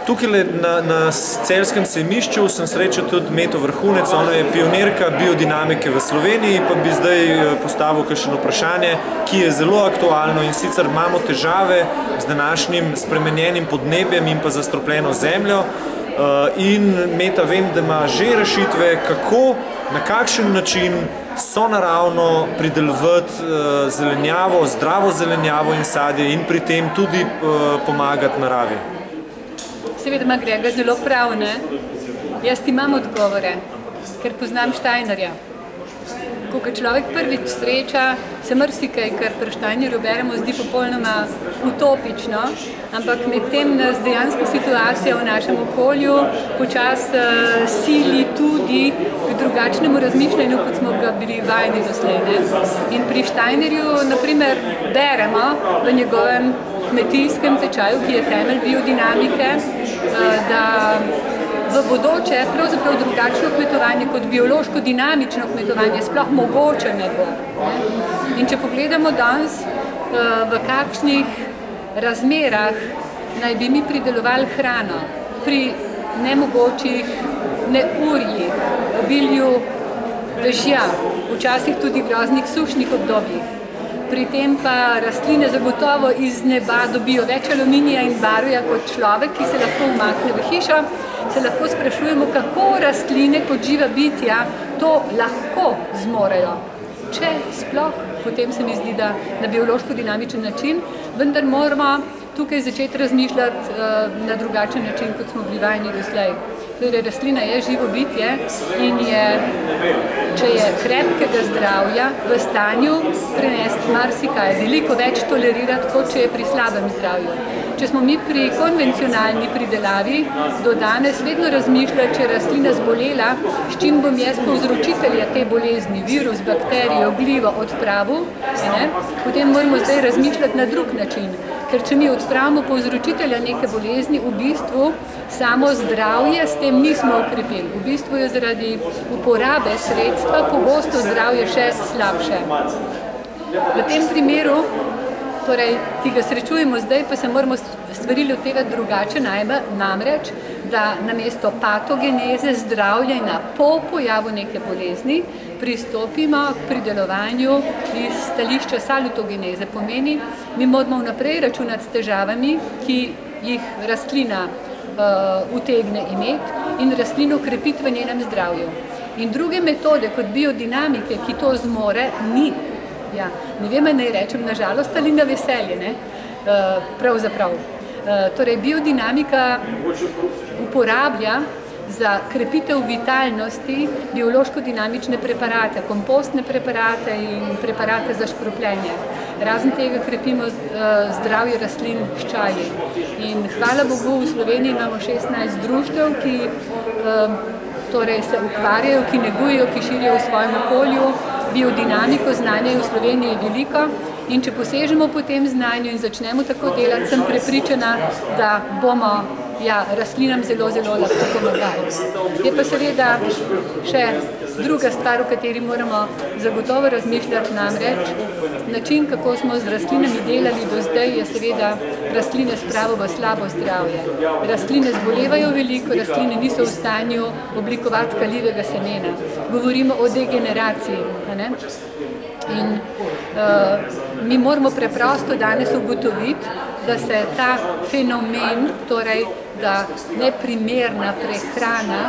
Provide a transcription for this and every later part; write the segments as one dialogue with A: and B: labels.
A: Tukaj na Celjskem sejmišču sem srečal tudi Meto Vrhunec, ona je pionirka biodinamike v Sloveniji, pa bi zdaj postavil kakšno vprašanje, ki je zelo aktualno, in sicer imamo težave z današnjim spremenjenim podnebjem in pa zastropljeno zemljo. In Meta, vem, da ima že rešitve, kako, na kakšen način sonaravno pridelovati zelenjavo, zdravo zelenjavo in sadje in pri tem tudi pomagati naravi.
B: Seveda ima Grega zelo prav, ne? Jaz imam odgovore, ker poznam Steinerja. Ko ga človek prvič sreča, se marsikaj, kar pri Steinerju beremo, zdi popolnoma utopično, ampak medtem nas dejansko situacija v našem okolju počasi sili tudi k drugačnemu razmišljanju, kot smo ga bili vajeni doslej, ne? In pri Steinerju, na primer, beremo v njegovem kmetijskem tečaju, ki je temelj biodinamike, da v bodoče pravzaprav drugačno kmetovanje kot biološko dinamično kmetovanje sploh mogoče ne bo. In če pogledamo danes, v kakšnih razmerah naj bi mi pridelovali hrano pri nemogočih neurjih, obilju dežja, včasih tudi groznih sušnih obdobjih. Pri tem pa rastline zagotovo iz neba dobijo več aluminija in barvja kot človek, ki se lahko umakne v hišo, se lahko sprašujemo, kako rastline kot živa bitja to lahko zmorejo. Če sploh, potem se mi zdi, da na biološko dinamičen način, vendar moramo tukaj začeti razmišljati na drugačen način, kot smo bili vajeni doslej. Torej, rastlina je živo bitje in je, če je krepkega zdravja, v stanju prenesti marsikaj, veliko več tolerirati, kot če je pri slabem zdravju. Če smo mi pri konvencionalni pridelavi do danes vedno razmišljali, če je rastlina zbolela, s čim bom jaz povzročitelja te bolezni, virus, bakterijo, glivo odpravil, potem moramo zdaj razmišljati na drug način. Ker če mi odpravimo povzročitelja neke bolezni, v bistvu samo zdravje s tem nismo ukrepili. V bistvu je zaradi uporabe sredstva pogosto zdravje še slabše. V tem primeru, torej, ki ga srečujemo zdaj, pa se moramo stvari lotevati drugače, namreč, da namesto patogeneze zdravljenja po pojavu neke bolezni pristopimo k pridelovanju iz stališča salutogeneze. Pomeni, mi moramo vnaprej računati s težavami, ki jih rastlina utegne imeti in rastlino krepiti v njenem zdravju. In druge metode kot biodinamike, ki to zmore, ni. Ja, ne vem, naj rečem na žalost ali na veselje, ne? Pravzaprav. Torej, biodinamika uporablja za krepitev vitalnosti biološko-dinamične preparate, kompostne preparate in preparate za škropljenje. Razen tega krepimo zdravje rastlin s čaji. In hvala Bogu, v Sloveniji imamo 16 društev, ki torej se ukvarjajo, ki negujejo, ki širijo v svojem okolju biodinamiko. Znanje je v Sloveniji veliko in če posežemo po tem znanju in začnemo tako delati, sem prepričana, da bomo rastlinam zelo, zelo lahko pomagali. Je pa seveda še druga stvar, o kateri moramo zagotovo razmišljati, namreč način, kako smo z rastlinami delali do zdaj, je seveda rastline spravo v slabo zdravje. Rastline zbolevajo veliko, rastline niso v stanju oblikovati kaljivega semena. Govorimo o degeneraciji. In mi moramo preprosto danes ugotoviti, da se ta fenomen, torej da neprimerna prehrana,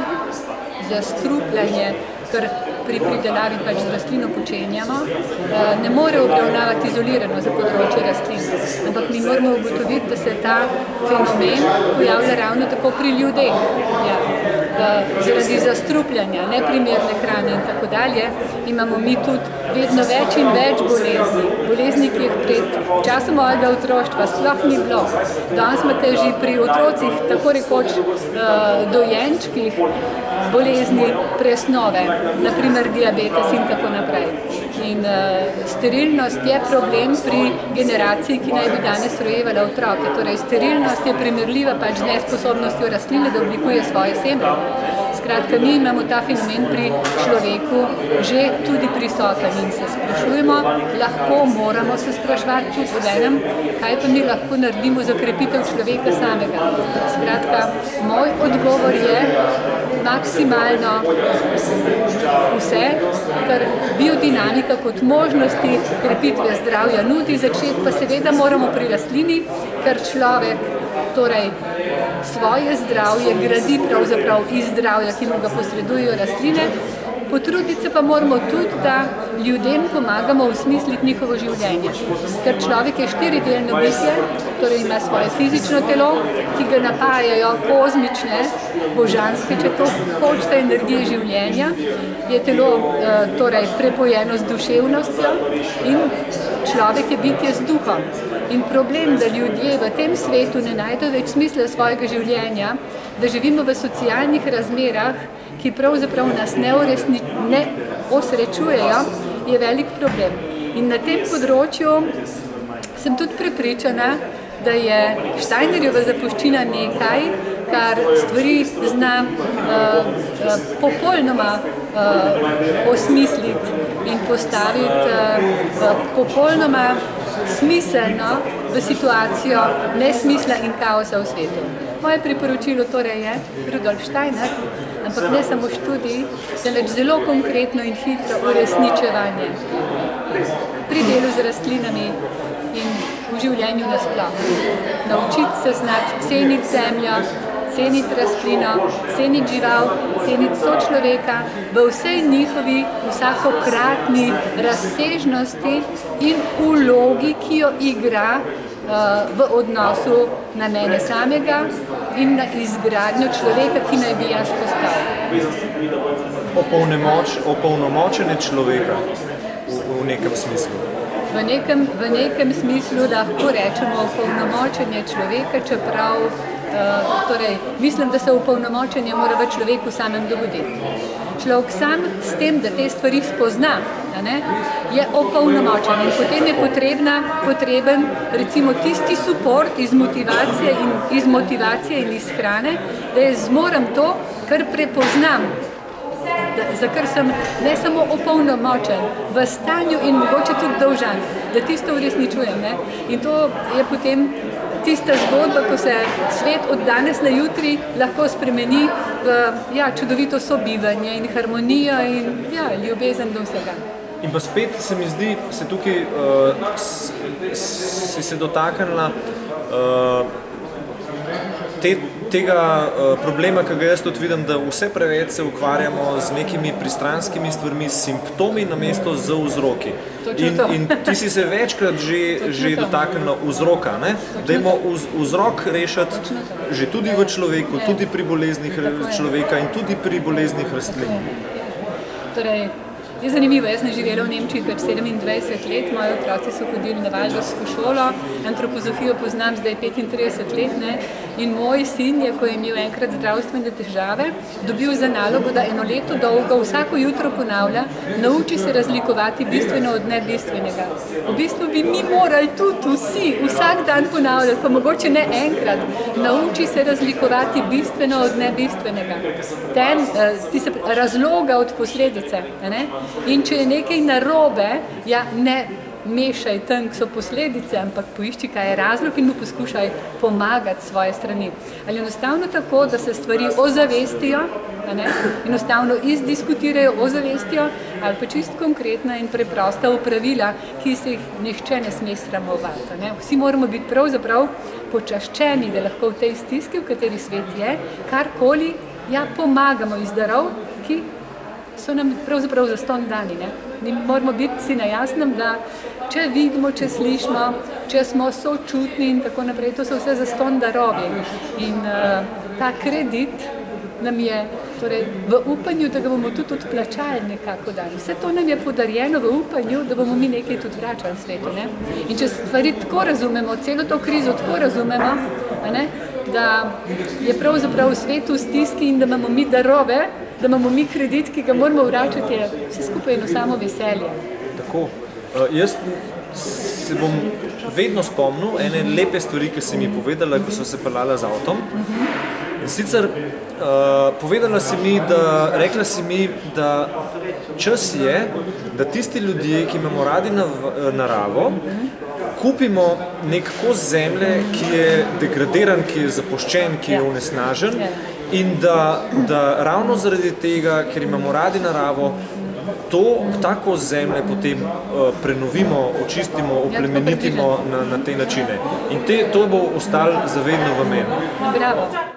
B: zastrupljanje, kar pri pridelavi pač z rastlino počenjamo, ne more obravnavati izolirano za področje rastlin. Ampak mi moramo ugotoviti, da se ta fenomen pojavlja ravno tako pri ljudeh. Zaradi zastrupljanja, neprimerne hrane in tako dalje, imamo mi tudi vedno več in več bolezni. Bolezni, ki jih pred časom mojega otroštva sploh ni bilo. Danes imate že pri otrocih tako rekoč dojenčkih bolezni presnove, naprimer diabetes in tako naprej. In sterilnost je problem pri generaciji, ki naj bi danes rojevala otroke. Torej, sterilnost je primerljiva pač z nesposobnostjo rastline, da oblikuje svoje seme. Skratka, mi imamo ta fenomen pri človeku že tudi prisoten in se sprašujemo, lahko moramo se spraševati tudi v enem, kaj pa mi lahko naredimo za krepitev človeka samega. Skratka, Skratka, moj odgovor je maksimalno vse, kar biodinamika kot možnosti krepitve zdravja nudi, začeti pa seveda moramo pri rastlini, ker človek torej svoje zdravje gradi pravzaprav iz zdravja, ki mu ga posredujejo rastline. Potruditi se pa moramo tudi, da ljudem pomagamo osmisliti njihovo življenje. Ker človek je štiridelno bitje, torej ima svoje fizično telo, ki ga napajajo kozmične, božanske, če to hočete, energije življenja, je telo torej prepojeno z duševnostjo in človek je bitje z duhom. In problem, da ljudje v tem svetu ne najdejo več smisla svojega življenja, da živimo v socialnih razmerah, ki pravzaprav nas ne osrečujejo, je velik problem. In na tem področju sem tudi prepričana, da je Steinerjeva zapuščina nekaj, kar stvari zna popolnoma osmisliti in postaviti popolnoma smiselno v situacijo nesmisla in kaosa v svetu. Moje priporočilo torej je Rudolf Steiner, ampak ne samo študij, temveč zelo konkretno in hitro uresničevanje pri delu z rastlinami in v življenju nasploh. Naučiti se znati ceniti zemljo, ceniti rastlino, ceniti žival, ceniti sočloveka v vsej njihovi vsakokratni razsežnosti in vlogi, ki jo igra v odnosu na mene samega in na izgradnjo človeka, ki naj bi jaz postal.
A: Opolnomočenje človeka v nekem smislu.
B: V nekem smislu lahko rečemo opolnomočenje človeka, čeprav torej, mislim, da se opolnomočenje mora v človeku samem dogoditi. Človek sam s tem, da te stvari spozna, je opolnomočen in potem je potreben recimo tisti suport iz motivacije in iz hrane, da jaz zmorem to, kar prepoznam, za kar sem ne samo opolnomočen v stanju in mogoče tudi dolžan, da tisto uresničujem. In to je potem tista zgodba, ko se svet od danes na jutri lahko spremeni v čudovito sobivanje in harmonijo in ljubezen do vsega.
A: In pa spet se mi zdi, se tukaj si se dotaknila tega problema, ki ga jaz tudi vidim, da vse preveč se ukvarjamo z nekimi pristranskimi stvarmi, s simptomi namesto z vzroki. In ti si se večkrat že dotaknila vzroka, dajmo vzrok rešiti že tudi v človeku, tudi pri boleznih človeka in tudi pri boleznih rastlin.
B: Torej, je zanimivo, jaz sem živela v Nemčiji pred 27 let, moji otroci so hodili na waldorfsko šolo, antropozofijo poznam zdaj 35 let, in moj sin je, ko je imel enkrat zdravstvene težave, dobil za nalogo, da eno leto dolgo vsako jutro ponavlja, nauči se razlikovati bistveno od nebistvenega. V bistvu bi mi morali tudi vsi vsak dan ponavljati, pa mogoče ne enkrat, nauči se razlikovati bistveno od nebistvenega. Razloga od posledice. In če je nekaj narobe, ne mešaj tam, ki so posledice, ampak poišči, kaj je razlog in mu poskušaj pomagati svoje strani. Ali enostavno tako, da se stvari ozavestijo, enostavno izdiskutirajo, ozavestijo, ali pa čisto konkretna in preprosta opravila, ki se jih nihče ne sme sramovati. Vsi moramo biti pravzaprav počaščeni, da lahko v tej stiski, v kateri svet je, karkoli pomagamo iz darov, ki so nam pravzaprav zastonj dani. Mi moramo biti si na jasnem, da če vidimo, če slišimo, če smo sočutni in tako naprej, to so vse zastonj darovi. In ta kredit nam je v upanju, da ga bomo tudi odplačali nekako dan. Vse to nam je podarjeno v upanju, da bomo mi nekaj tudi vračali svetu. In če stvari tako razumemo, celo to krizo tako razumemo, da je pravzaprav v svetu stiski in da imamo mi darove, da imamo mi kredit, ki ga moramo vračati, je vse skupaj eno samo veselje.
A: Tako. Jaz se bom vedno spomnil ene lepe stvari, ki si mi povedala, ko so se peljala z avtom. In sicer rekla si mi, da čas je, da tisti ljudje, ki imamo radi naravo, kupimo nek kos zemlje, ki je degradiran, ki je zapuščen, ki je onesnažen in da ravno zaradi tega, ker imamo radi naravo, ta kos zemlje potem prenovimo, očistimo, oplemenitimo na te načine. In to bo ostalo zavedno v meni.
B: Bravo.